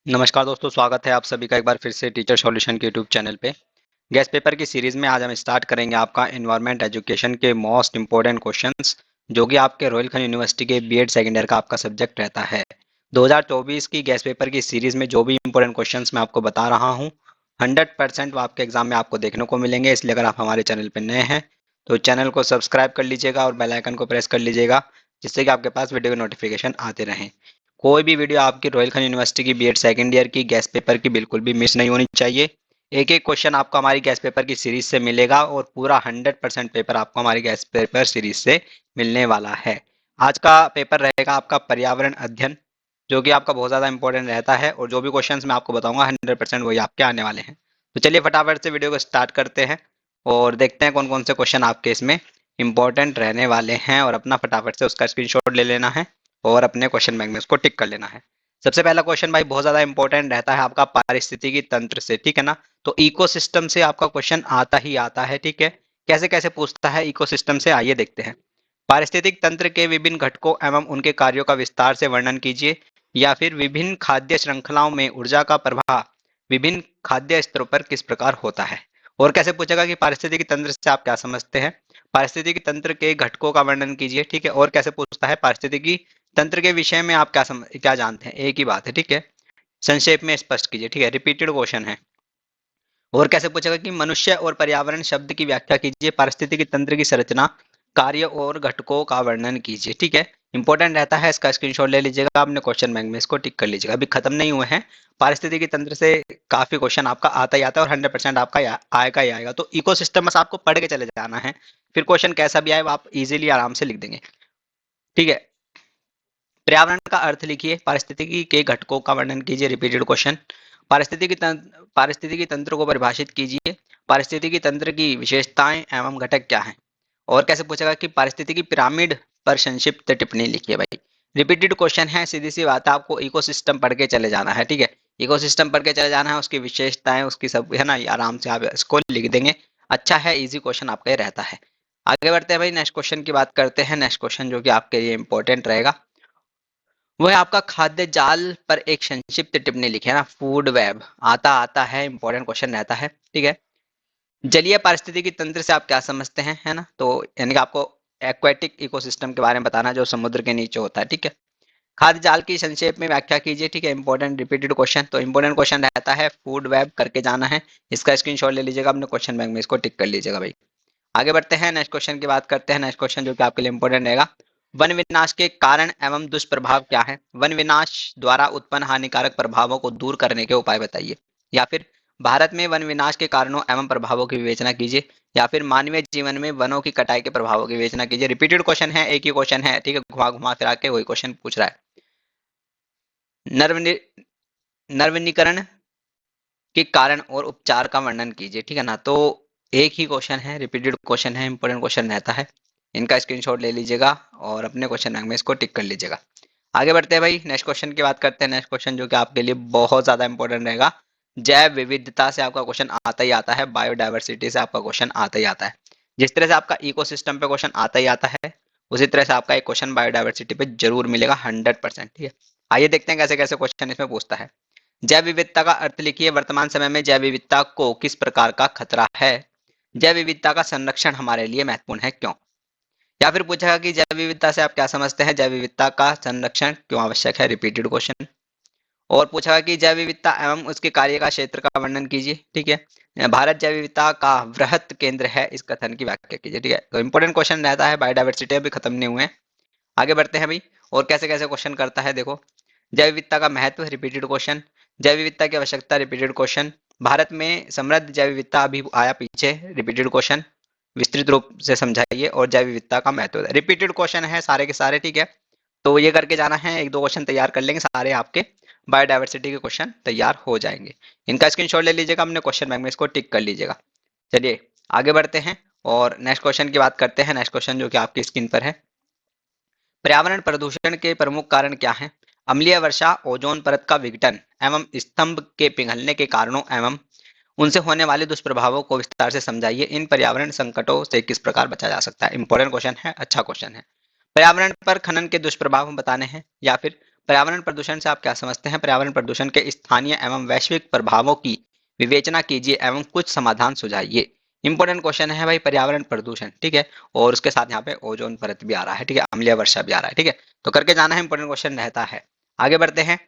नमस्कार दोस्तों, स्वागत है आप सभी का एक बार फिर से टीचर सॉल्यूशन के यूट्यूब चैनल पे। गैस पेपर की सीरीज में आज हम स्टार्ट करेंगे आपका एनवायरनमेंट एजुकेशन के मोस्ट इंपॉर्टेंट क्वेश्चंस, जो कि आपके रॉयल खन यूनिवर्सिटी के बीएड सेकेंड ईयर का आपका सब्जेक्ट रहता है। 2024 की गैस पेपर की सीरीज में जो भी इंपॉर्टेंट क्वेश्चंस मैं आपको बता रहा हूँ, 100% वो आपके एग्जाम में आपको देखने को मिलेंगे। इसलिए अगर आप हमारे चैनल पर नए हैं तो चैनल को सब्सक्राइब कर लीजिएगा और बेल आइकन को प्रेस कर लीजिएगा, जिससे कि आपके पास वीडियो के नोटिफिकेशन आते रहें। कोई भी वीडियो आपकी रॉयल खन यूनिवर्सिटी की बीएड सेकेंड ईयर की गैस पेपर की बिल्कुल भी मिस नहीं होनी चाहिए। एक एक क्वेश्चन आपको हमारी गैस पेपर की सीरीज से मिलेगा और पूरा 100% पेपर आपको हमारी गैस पेपर सीरीज से मिलने वाला है। आज का पेपर रहेगा आपका पर्यावरण अध्ययन, जो कि आपका बहुत ज़्यादा इंपॉर्टेंट रहता है, और जो भी क्वेश्चंस मैं आपको बताऊंगा 100% वही आपके आने वाले हैं। तो चलिए फटाफट से वीडियो को स्टार्ट करते हैं और देखते हैं कौन कौन से क्वेश्चन आपके इसमें इंपॉर्टेंट रहने वाले हैं, और अपना फटाफट से उसका स्क्रीनशॉट ले लेना है और अपने क्वेश्चन बैंक में उसको टिक कर लेना है। सबसे पहला क्वेश्चन भाई बहुत ज्यादा इंपॉर्टेंट रहता है आपका पारिस्थितिकी तंत्र से, ठीक है ना। तो इकोसिस्टम से आपका क्वेश्चन आता ही आता है, ठीक है। कैसे कैसे पूछता है इकोसिस्टम से, आइए देखते हैं। पारिस्थितिक तंत्र के विभिन्न घटकों एवं उनके कार्यों का विस्तार से वर्णन कीजिए, या फिर विभिन्न खाद्य श्रृंखलाओं में ऊर्जा का प्रभाव विभिन्न खाद्य स्तरों पर किस प्रकार होता है। और कैसे पूछेगा कि पारिस्थितिकी तंत्र से आप क्या समझते हैं, पारिस्थितिकी तंत्र के घटकों का वर्णन कीजिए, ठीक है। और कैसे पूछता है पारिस्थितिकी तंत्र के विषय में आप क्या जानते हैं, एक ही बात है, ठीक है। संक्षेप में स्पष्ट कीजिए, ठीक है, रिपीटेड क्वेश्चन है। और कैसे पूछेगा कि मनुष्य और पर्यावरण शब्द की व्याख्या कीजिए, पारिस्थितिकी तंत्र की संरचना, कार्य और घटकों का वर्णन कीजिए, ठीक है। इंपॉर्टेंट रहता है, इसका स्क्रीनशॉट ले लीजिएगा, आपने क्वेश्चन बैंक में इसको टिक कर लीजिएगा। अभी खत्म नहीं हुए हैं, पारिस्थितिकी तंत्र से काफी क्वेश्चन आपका आता ही आता है और 100% आपका आएगा ही आएगा। तो इकोसिस्टम बस आपको पढ़ के चले जाना है, फिर क्वेश्चन कैसा भी आए वो आप इजीली आराम से लिख देंगे, ठीक है। पर्यावरण का अर्थ लिखिए, पारिस्थितिकी के घटकों का वर्णन कीजिए, रिपीटेड क्वेश्चन। पारिस्थितिकी तंत्र को परिभाषित कीजिए, पारिस्थितिकी तंत्र की विशेषताएं एवं घटक क्या हैं। और कैसे पूछेगा कि पारिस्थितिकी पिरामिड पर संक्षिप्त टिप्पणी लिखिए भाई। रिपीटेड क्वेश्चन है, सीधी सी बात है, आपको इकोसिस्टम पढ़ के चले जाना है, ठीक है। इकोसिस्टम पढ़ के चले जाना है, उसकी विशेषताएं उसकी सब है ना, ये आराम से आप इसको लिख देंगे। अच्छा है, इजी क्वेश्चन आपका ये रहता है। आगे बढ़ते हैं भाई, नेक्स्ट क्वेश्चन की बात करते हैं। नेक्स्ट क्वेश्चन जो कि आपके लिए इंपॉर्टेंट रहेगा वह आपका खाद्य जाल पर एक संक्षिप्त टिप्पणी लिखे ना, फूड वेब आता आता है, इंपॉर्टेंट क्वेश्चन रहता है, ठीक है। जलीय पारिस्थितिकी तंत्र से आप क्या समझते हैं, है ना। तो यानी कि आपको एक्वेटिक इकोसिस्टम के बारे में बताना, जो समुद्र के नीचे होता है, ठीक है। खाद्य जाल की संक्षेप में व्याख्या कीजिए, ठीक है, इंपॉर्टेंट रिपीटेड क्वेश्चन। तो इंपॉर्टेंट क्वेश्चन रहता है, फूड वेब करके जाना है, इसका स्क्रीनशॉट ले लीजिएगा, अपने क्वेश्चन बैंक में इसको टिक कर लीजिएगा भाई। आगे बढ़ते हैं, नेक्स्ट क्वेश्चन की बात करते हैं। नेक्स्ट क्वेश्चन जो कि आपके लिए इंपॉर्टेंट रहेगा, वन विनाश के कारण एवं दुष्प्रभाव क्या है। वन विनाश द्वारा उत्पन्न हानिकारक प्रभावों को दूर करने के उपाय बताइए। या फिर भारत में वन विनाश के कारणों एवं प्रभावों की विवेचना कीजिए। या फिर मानवीय जीवन में वनों की कटाई के प्रभावों की विवेचना कीजिए। रिपीटेड क्वेश्चन है, एक ही क्वेश्चन है, ठीक है, घुमा घुमा फिरा के वही क्वेश्चन पूछ रहा है। नरवनि नरवनीकरण के कारण और उपचार का वर्णन कीजिए, ठीक है ना। तो एक ही क्वेश्चन है, रिपीटेड क्वेश्चन है, इंपॉर्टेंट क्वेश्चन रहता है। इनका स्क्रीनशॉट ले लीजिएगा और अपने क्वेश्चन बैंक में इसको टिक कर लीजिएगा। आगे बढ़ते हैं भाई, नेक्स्ट क्वेश्चन की बात करते हैं। नेक्स्ट क्वेश्चन जो कि आपके लिए बहुत ज्यादा इंपॉर्टेंट रहेगा, जैव विविधता से आपका क्वेश्चन आता ही आता है, बायोडाइवर्सिटी से आपका क्वेश्चन आता ही आता है। जिस तरह से आपका इकोसिस्टम पे क्वेश्चन आता ही आता है, उसी तरह से आपका एक क्वेश्चन बायोडाइवर्सिटी पे जरूर मिलेगा 100%, ठीक है। आइए देखते हैं कैसे कैसे क्वेश्चन इसमें पूछता है। जैव विविधता का अर्थ लिखिए, वर्तमान समय में जैव विविधता को किस प्रकार का खतरा है। जैव विविधता का संरक्षण हमारे लिए महत्वपूर्ण है, क्यों। या फिर पूछेगा कि जैव विविधता से आप क्या समझते हैं, जैव विविधता का संरक्षण क्यों आवश्यक है, रिपीटेड क्वेश्चन। और पूछा कि जैव विविधता एवं उसके कार्य का क्षेत्र का वर्णन कीजिए, ठीक है। भारत जैव विविधता का वृहत केंद्र है, इस कथन की व्याख्या कीजिए, ठीक है। तो इंपॉर्टेंट क्वेश्चन रहता है, बायोडाइवर्सिटी अभी खत्म नहीं हुए हैं। आगे बढ़ते हैं भाई, और कैसे कैसे क्वेश्चन करता है देखो। जैव विविधता का महत्व, रिपीटेड क्वेश्चन। जैव विविधता की आवश्यकता, रिपीटेड क्वेश्चन। भारत में समृद्ध जैव विविधता अभी आया पीछे, रिपीटेड क्वेश्चन। विस्तृत रूप से समझाइए और जैव विविधता का महत्व, रिपीटेड क्वेश्चन है सारे के सारे, ठीक है। तो ये करके जाना है, एक दो क्वेश्चन तैयार कर लेंगे, सारे आपके बायोडाइवर्सिटी के क्वेश्चन तैयार हो जाएंगे। इनका स्क्रीनशॉट ले लीजिएगा, अपने क्वेश्चन बैंक में इसको टिक कर लीजिएगा। चलिए आगे बढ़ते हैं और नेक्स्ट क्वेश्चन की बात करते हैं। नेक्स्ट क्वेश्चन जो कि आपकी स्क्रीन पर है, पर्यावरण प्रदूषण के प्रमुख कारण क्या हैं। अम्लीय वर्षा, ओजोन परत का विघटन एवं स्तंभ के पिघलने के कारणों एवं उनसे होने वाले दुष्प्रभावों को विस्तार से समझाइए। इन पर्यावरण संकटों से किस प्रकार बचा जा सकता है। इंपॉर्टेंट क्वेश्चन है, अच्छा क्वेश्चन है। पर्यावरण पर खनन के दुष्प्रभाव हम बताने हैं, या फिर पर्यावरण प्रदूषण से आप क्या समझते हैं? पर्यावरण प्रदूषण के स्थानीय एवं वैश्विक प्रभावों की विवेचना कीजिए एवं कुछ समाधान सुझाइए। इंपॉर्टेंट क्वेश्चन है भाई पर्यावरण प्रदूषण, ठीक है। और उसके साथ यहाँ पे ओजोन परत भी आ रहा है, ठीक है, अम्लीय वर्षा भी आ रहा है, ठीक है। तो करके जाना है, इंपॉर्टेंट क्वेश्चन रहता है। आगे बढ़ते हैं।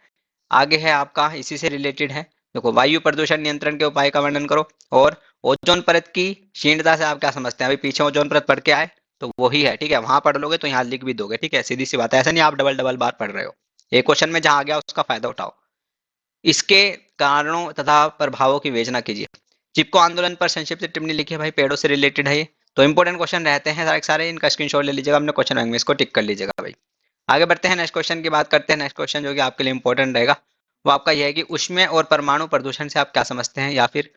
आगे है आपका इसी से रिलेटेड है। देखो, वायु प्रदूषण नियंत्रण के उपाय का वर्णन करो। और ओजोन परत की क्षीणता से आप क्या समझते हैं? अभी पीछे ओजोन परत पढ़ के आए तो वही है, ठीक है। वहां पढ़ लोगे तो यहाँ लिख भी दोगे, ठीक है, सीधी सी बात है। ऐसा नहीं आप डबल डबल बार पढ़ रहे हो। एक क्वेश्चन में जहां आ गया उसका फायदा उठाओ। इसके कारणों तथा प्रभावों की विवेचना कीजिए। चिपको आंदोलन पर संक्षिप्त टिप्पणी लिखिए। भाई पेड़ों से रिलेटेड है ये, तो इंपॉर्टेंट क्वेश्चन रहते हैं सारे सारे। इनका स्क्रीनशॉट ले लीजिएगा, अपने क्वेश्चन बैंक में इसको टिक कर लीजिएगा भाई। आगे बढ़ते हैं, नेक्स्ट क्वेश्चन की बात करते हैं। नेक्स्ट क्वेश्चन जो कि आपके लिए इंपॉर्टेंट रहेगा वो आपका यह है कि ऊष्मीय और परमाणु प्रदूषण से आप क्या समझते हैं, या फिर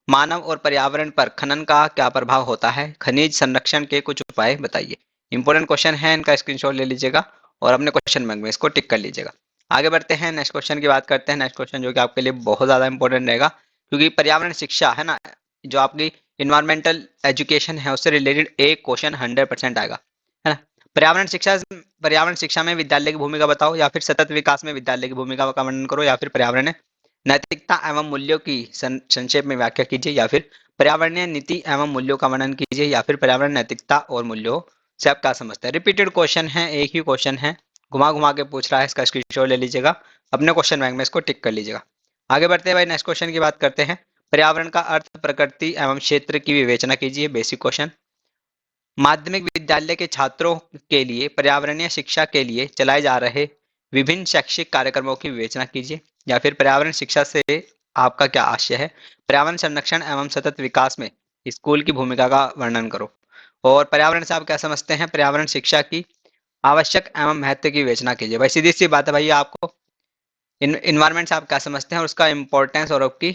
मानव और पर्यावरण पर खनन का क्या प्रभाव होता है, खनिज संरक्षण के कुछ उपाय बताइए। इंपॉर्टेंट क्वेश्चन है, इनका स्क्रीनशॉट ले लीजिएगा और अपने क्वेश्चन बैंक में इसको टिक कर लीजिएगा। आगे बढ़ते हैं, नेक्स्ट क्वेश्चन की बात करते हैं। नेक्स्ट क्वेश्चन जो कि आपके लिए बहुत ज्यादा इंपॉर्टेंट रहेगा, क्योंकि पर्यावरण शिक्षा है ना, जो आपकी इन्वायरमेंटल एजुकेशन है उससे रिलेटेड एक क्वेश्चन 100% आएगा, है ना। पर्यावरण शिक्षा में विद्यालय की भूमिका बताओ, या फिर सतत विकास में विद्यालय की भूमिका का वर्णन करो, या फिर पर्यावरण नैतिकता एवं मूल्यों की संक्षेप में व्याख्या कीजिए, या फिर पर्यावरणीय नीति एवं मूल्यों का वर्णन कीजिए, या फिर पर्यावरण नैतिकता और मूल्यों से आप क्या समझते हैं। रिपीटेड क्वेश्चन है, एक ही क्वेश्चन है, घुमा घुमा के पूछ रहा है। इसका स्क्रीनशॉट ले लीजिएगा, अपने क्वेश्चन बैंक में इसको टिक कर लीजिएगा। आगे बढ़ते हैं भाई, नेक्स्ट क्वेश्चन की बात करते हैं। पर्यावरण का अर्थ प्रकृति एवं क्षेत्र की विवेचना कीजिए, बेसिक क्वेश्चन। माध्यमिक विद्यालय के छात्रों के लिए पर्यावरणीय शिक्षा के लिए चलाए जा रहे विभिन्न शैक्षिक कार्यक्रमों की विवेचना कीजिए, या फिर पर्यावरण शिक्षा से आपका क्या आशय है। पर्यावरण संरक्षण एवं सतत विकास में स्कूल की भूमिका का वर्णन करो। और पर्यावरण से आप क्या समझते हैं? पर्यावरण शिक्षा की आवश्यक एवं महत्व की विवेचना कीजिए। भाई सीधी सी बात है भैया, आपको इन्वायरमेंट से आप क्या समझते हैं और उसका इंपॉर्टेंस और आपकी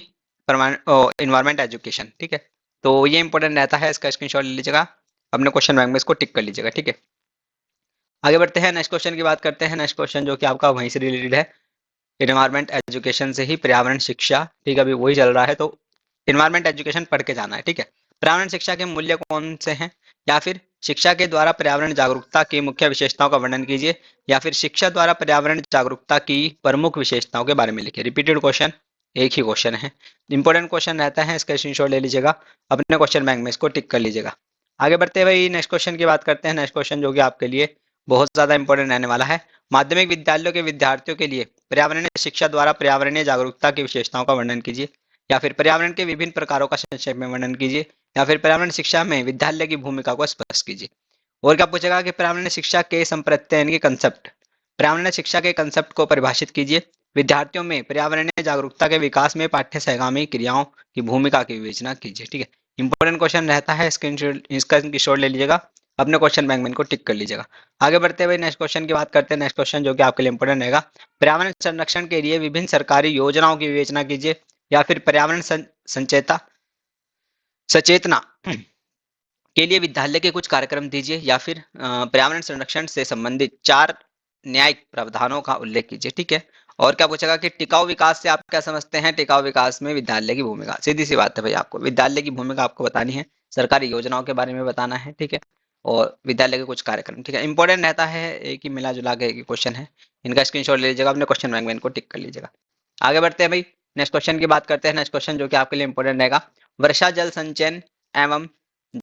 इन्वायरमेंट एजुकेशन, ठीक है। तो ये इंपॉर्टेंट रहता है, इसका स्क्रीनशॉट ले लीजिएगा, अपने क्वेश्चन बैंक में इसको टिक कर लीजिएगा, ठीक है। आगे बढ़ते हैं, नेक्स्ट क्वेश्चन की बात करते हैं। नेक्स्ट क्वेश्चन जो कि आपका वहीं से रिलेटेड है, इन्वायरमेंट एजुकेशन से ही पर्यावरण शिक्षा, ठीक है, अभी वही चल रहा है तो इन्वायरमेंट एजुकेशन पढ़ के जाना है, ठीक है। पर्यावरण शिक्षा के मूल्य कौन से हैं, या फिर शिक्षा के द्वारा पर्यावरण जागरूकता की मुख्य विशेषताओं का वर्णन कीजिए, या फिर शिक्षा द्वारा पर्यावरण जागरूकता की प्रमुख विशेषताओं के बारे में लिखिए। रिपीटेड क्वेश्चन, एक ही क्वेश्चन है, इंपॉर्टेंट क्वेश्चन रहता है, इसका स्क्रीनशॉट ले लीजिएगा, अपने क्वेश्चन बैंक में इसको टिक कर लीजिएगा। आगे बढ़ते हैं भाई, नेक्स्ट क्वेश्चन की बात करते हैं। नेक्स्ट क्वेश्चन जो कि आपके लिए बहुत ज्यादा इंपॉर्टेंट रहने वाला है। माध्यमिक विद्यालयों के विद्यार्थियों के लिए पर्यावरणीय शिक्षा द्वारा पर्यावरणीय जागरूकता की विशेषताओं का वर्णन कीजिए, या फिर पर्यावरण के विभिन्न प्रकारों का संक्षेप में वर्णन कीजिए, या फिर पर्यावरण शिक्षा में विद्यालय की भूमिका को स्पष्ट कीजिए। और क्या पूछेगा कि पर्यावरण शिक्षा के संप्रत्ययन के कंसेप्ट, पर्यावरण शिक्षा के कंसेप्ट को परिभाषित कीजिए। विद्यार्थियों में पर्यावरणीय जागरूकता के विकास में पाठ्य सहगामी क्रियाओं की भूमिका की विवेचना कीजिए, ठीक है। इंपॉर्टेंट क्वेश्चन रहता है, इसका स्क्रीनशॉट ले लीजिएगा, अपने क्वेश्चन बैंक में इनको टिक कर लीजिएगा। आगे बढ़ते हुए नेक्स्ट क्वेश्चन की बात करते हैं। नेक्स्ट क्वेश्चन जो कि आपके लिए इंपॉर्टेंट रहेगा, पर्यावरण संरक्षण के लिए विभिन्न सरकारी योजनाओं की विवेचना कीजिए, या फिर पर्यावरण संचेता सचेतना के लिए विद्यालय के कुछ कार्यक्रम दीजिए, या फिर पर्यावरण संरक्षण से संबंधित 4 न्यायिक प्रावधानों का उल्लेख कीजिए, ठीक है। और क्या पूछेगा कि टिकाऊ विकास से आप क्या समझते हैं? टिकाऊ विकास में विद्यालय की भूमिका, सीधी सी बात है भाई, आपको विद्यालय की भूमिका आपको बतानी है, सरकारी योजनाओं के बारे में बताना है, ठीक है, और विद्यालय के कुछ कार्यक्रम, ठीक है। इंपॉर्टेंट रहता है, एक ही मिला जुला के एक ही क्वेश्चन है, इनका स्क्रीनशॉट ले लीजिएगा, अपने क्वेश्चन बैंक में इनको टिक कर लीजिएगा। आगे बढ़ते हैं भाई, नेक्स्ट क्वेश्चन की बात करते हैं। नेक्स्ट क्वेश्चन जो कि आपके लिए इंपॉर्टेंट रहेगा, वर्षा जल संचयन एवं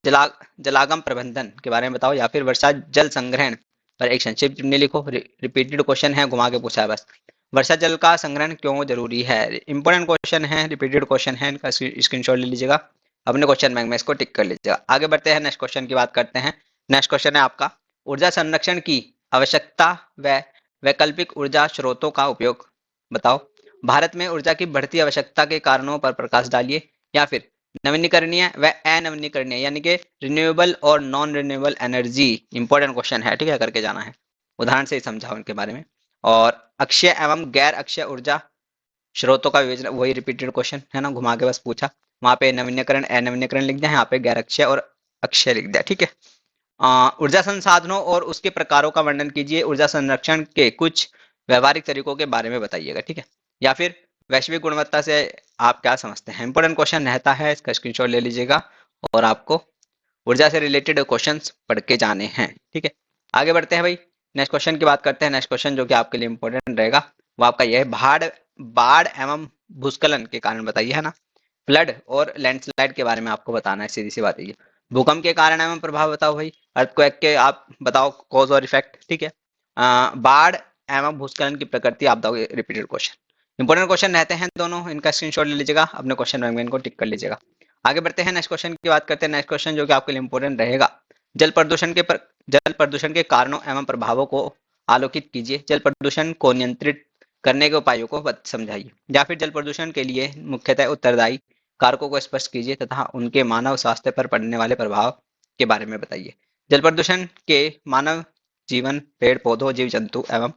जला जलागम प्रबंधन के बारे में बताओ, या फिर वर्षा जल संग्रहण पर एक संक्षिप्त टिप्पणी लिखो। रिपीटेड क्वेश्चन है, घुमा के पूछा है बस। वर्षा जल का संग्रहण क्यों जरूरी है? इंपॉर्टेंट क्वेश्चन है, रिपीटेड क्वेश्चन है, इनका स्क्रीनशॉट ले लीजिएगा, अपने क्वेश्चन बैंक में इसको टिक कर लीजिएगा। आगे बढ़ते हैं, नेक्स्ट क्वेश्चन की बात करते हैं। नेक्स्ट क्वेश्चन है आपका, ऊर्जा संरक्षण की आवश्यकता व वैकल्पिक ऊर्जा स्रोतों का उपयोग बताओ। भारत में ऊर्जा की बढ़ती आवश्यकता के कारणों पर प्रकाश डालिए, या फिर नवीनीकरणीय व अनवीनीकरणीय यानी कि रिन्यूएबल और non renewable energy, important question है, ठीक है, करके जाना है, उदाहरण से ही समझाओ उनके बारे में। और अक्षय एवं गैर अक्षय ऊर्जा स्रोतों का विवेचन, वही रिपीटेड क्वेश्चन है ना, घुमा के बस पूछा, वहां पे नवीनीकरण अनवीनीकरण लिख दिया, यहाँ पे गैर अक्षय और अक्षय लिख दिया, ठीक है। ऊर्जा संसाधनों और उसके प्रकारों का वर्णन कीजिए। ऊर्जा संरक्षण के कुछ व्यवहारिक तरीकों के बारे में बताइएगा, ठीक है। या फिर वैश्विक गुणवत्ता से आप क्या समझते हैं? इंपॉर्टेंट क्वेश्चन रहता है, इसका स्क्रीनशॉट ले लीजिएगा, और आपको ऊर्जा से रिलेटेड क्वेश्चंस पढ़ के जाने हैं, ठीक है। आगे बढ़ते हैं भाई, नेक्स्ट क्वेश्चन की बात करते हैं। नेक्स्ट क्वेश्चन जो कि आपके लिए इंपॉर्टेंट रहेगा वो आपका यह है, बाढ़ बाढ़ एवं भूस्खलन के कारण बताइए, है ना। फ्लड और लैंडस्लाइड के बारे में आपको बताना है, सीधी सी बात है ये। भूकंप के कारण एवं प्रभाव बताओ भाई। अर्थक्वेक के आप बताओ कॉज और इफेक्ट, ठीक है। बाढ़ एवं भूस्खलन की प्रकृति आप बताओगे, रिपीटेड क्वेश्चन। इंपॉर्टेंट क्वेश्चन रहते हैं दोनों, इनका स्क्रीनशॉट ले लीजिएगा, अपने क्वेश्चन बैंक में इनको टिक कर लीजिएगा। आगे बढ़ते हैं, नेक्स्ट क्वेश्चन की बात करते हैं। नेक्स्ट क्वेश्चन जो कि आपके लिए इंपॉर्टेंट रहेगा, जल प्रदूषण के कारणों एवं प्रभावों को आलोकित कीजिए। जल प्रदूषण को नियंत्रित करने के उपायों को समझाइए, या फिर जल प्रदूषण के लिए मुख्यतः उत्तरदायी कारकों को स्पष्ट कीजिए तथा उनके मानव स्वास्थ्य पर पड़ने वाले प्रभाव के बारे में बताइए। जल प्रदूषण के मानव जीवन, पेड़ पौधों, जीव जंतु एवं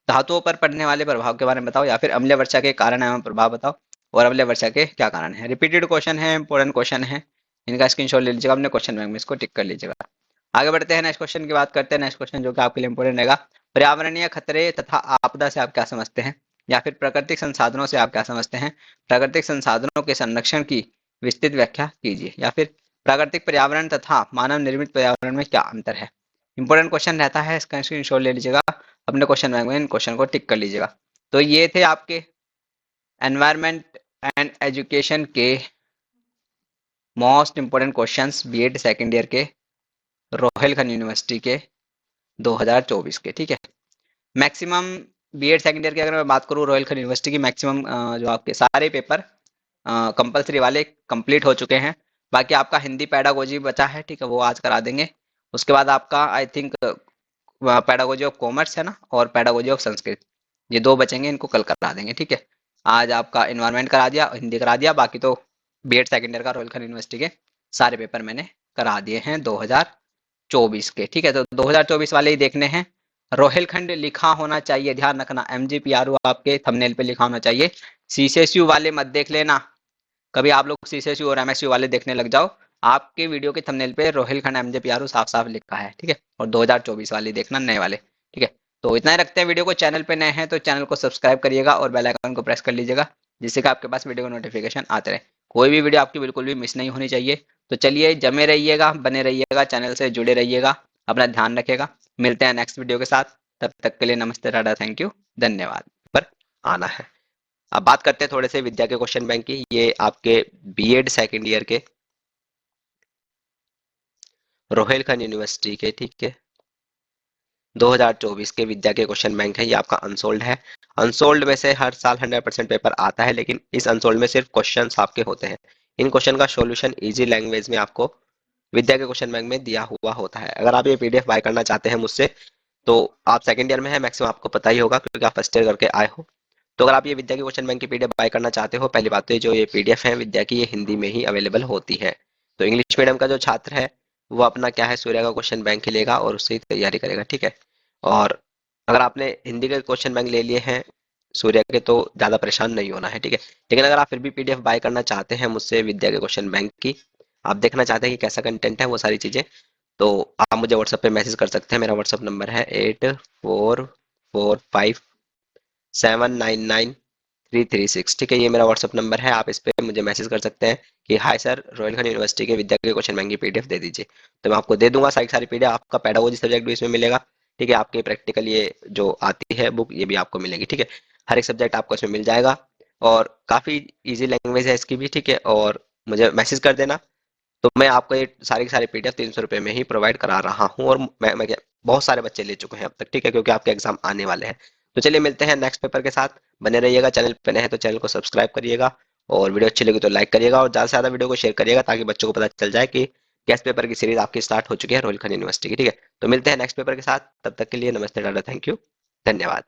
धातुओं पर पड़ने वाले प्रभाव के बारे में बताओ, या फिर अम्लीय वर्षा के कारण एवं प्रभाव बताओ, और अम्लीय वर्षा के क्या कारण है। रिपीटेड क्वेश्चन है, इंपॉर्टेंट क्वेश्चन है, इनका स्क्रीनशॉट ले लीजिएगा, अपने क्वेश्चन बैंक में इसको टिक कर लीजिएगा। आगे बढ़ते हैं, नेक्स्ट क्वेश्चन की बात करते हैं। नेक्स्ट क्वेश्चन जो कि आपके लिए इंपॉर्टेंट रहेगा, पर्यावरणीय खतरे तथा आपदा से आप क्या समझते हैं, या फिर प्राकृतिक संसाधनों से आप क्या समझते हैं। प्राकृतिक संसाधनों के संरक्षण की विस्तृत व्याख्या कीजिए, या फिर प्राकृतिक पर्यावरण तथा मानव निर्मित पर्यावरण में क्या अंतर है। इंपॉर्टेंट क्वेश्चन रहता है, इसका स्क्रीनशॉट ले लीजिएगा, अपने क्वेश्चन बैंक में इन क्वेश्चन को टिक कर लीजिएगा। तो ये थे आपके एनवायरमेंट एंड एजुकेशन के most important questions BEd second year के रोहिलखंड यूनिवर्सिटी के 2024 के, ठीक है। मैक्सिमम बीएड सेकेंड ईयर की अगर मैं बात करूँ, रोहिलखंड यूनिवर्सिटी की मैक्सिमम जो आपके सारे पेपर कंपलसरी वाले कंप्लीट हो चुके हैं। बाकी आपका हिंदी पैडागोजी बचा है, ठीक है, वो आज करा देंगे। उसके बाद आपका I think pedagogy of commerce है ना, और पैडागोजी ऑफ संस्कृत, ये दो बचेंगे, इनको कल करा देंगे, ठीक है। आज आपका इन्वायरमेंट करा दिया, हिंदी करा दिया, बाकी तो बीएड सेकेंड ईयर का रोहिलखंड यूनिवर्सिटी के सारे पेपर मैंने करा दिए हैं 2024 के, ठीक है। तो 2024 वाले ही देखने हैं। रोहिलखंड लिखा होना चाहिए, ध्यान रखना, एमजीपीआरओ आपके थंबनेल पे लिखा होना चाहिए। सीसीएसयू वाले मत देख लेना, कभी आप लोग सीसीएसयू और एमएसयू वाले देखने लग जाओ, आपके वीडियो के थंबनेल पे रोहिलखंड एमजेपीआरओ साफ साफ लिखा है, ठीक है। और 2024 वाले देखना, नए वाले, ठीक है। तो इतना ही रखते हैं वीडियो को। चैनल पे नए हैं तो चैनल को सब्सक्राइब करिएगा और बेल आइकन को प्रेस कर लीजिएगा, जिससे कि आपके पास वीडियो का नोटिफिकेशन आते रहे। कोई भी वीडियो आपकी बिल्कुल भी मिस नहीं होनी चाहिए। तो चलिए, जमे रहिएगा, बने रहिएगा, चैनल से जुड़े रहिएगा, अपना ध्यान रखिएगा। मिलते हैं नेक्स्ट वीडियो के साथ, तब तक के लिए नमस्ते, टाटा, थैंक यू, धन्यवाद। पर आना है। अब बात करते हैं थोड़े से विद्या के क्वेश्चन बैंक की। ये आपके बीएड सेकेंड ईयर के रोहिलखंड यूनिवर्सिटी के, ठीक है, 2024 के विद्या के क्वेश्चन बैंक है। ये आपका अनसोल्ड है। अनसोल्ड में से हर साल 100% पेपर आता है, लेकिन इस अनसोल्ड में सिर्फ क्वेश्चंस आपके होते हैं। इन क्वेश्चन का सॉल्यूशन इजी लैंग्वेज में आपको विद्या के क्वेश्चन बैंक में दिया हुआ होता है। अगर आप ये पीडीएफ बाय करना चाहते हैं मुझसे, तो आप सेकंड ईयर में है, मैक्सिमम आपको पता ही होगा क्योंकि आप फर्स्ट ईयर करके आए हो। तो अगर आप ये विद्या के क्वेश्चन बैंक की पीडीएफ बाय करना चाहते हो, पहली बात तो जो ये पीडीएफ है विद्या की, ये हिंदी में ही अवेलेबल होती है। तो इंग्लिश मीडियम का जो छात्र है वो अपना क्या है, सूर्य का क्वेश्चन बैंक ही लेगा और उससे ही तैयारी करेगा, ठीक है। और अगर आपने हिंदी के क्वेश्चन बैंक ले लिए हैं सूर्य के, तो ज़्यादा परेशान नहीं होना है, ठीक है। लेकिन अगर आप फिर भी पीडीएफ बाय करना चाहते हैं मुझसे विद्या के क्वेश्चन बैंक की, आप देखना चाहते हैं कि कैसा कंटेंट है, वो सारी चीज़ें, तो आप मुझे व्हाट्सएप पे मैसेज कर सकते हैं। मेरा व्हाट्सएप नंबर है 8445799336, ठीक है। ये मेरा व्हाट्सएप नंबर है, आप इस पे मुझे मैसेज कर सकते हैं कि हाय सर, रोहिलखंड यूनिवर्सिटी के विद्या के क्वेश्चन बैंक की पीडीएफ दे दीजिए। तो मैं आपको दे दूंगा सारी पीडीएफ। आपका पेडागोजी सब्जेक्ट भी इसमें मिलेगा, ठीक है। आपके प्रैक्टिकल ये जो आती है बुक, ये भी आपको मिलेगी, ठीक है। हर एक सब्जेक्ट आपको इसमें मिल जाएगा, और काफ़ी ईजी लैंग्वेज है इसकी भी, ठीक है। और मुझे मैसेज कर देना, तो मैं आपको ये सारी की सारी पीडीएफ 300 रुपये में ही प्रोवाइड करा रहा हूँ। और मैं बहुत सारे बच्चे ले चुके हैं अब तक, ठीक है, क्योंकि आपके एग्जाम आने वाले हैं। तो चलिए मिलते हैं नेक्स्ट पेपर के साथ। बने रहिएगा, चैनल पे नए हैं तो चैनल को सब्सक्राइब करिएगा, और वीडियो अच्छी लगी तो लाइक करिएगा, और ज़्यादा से ज़्यादा वीडियो को शेयर करिएगा, ताकि बच्चों को पता चल जाए कि गेस्ट पेपर की सीरीज आपकी स्टार्ट हो चुकी है रोहिलखंड यूनिवर्सिटी की, ठीक है। तो मिलते हैं नेक्स्ट पेपर के साथ, तब तक के लिए नमस्ते, टाटा, थैंक यू, धन्यवाद।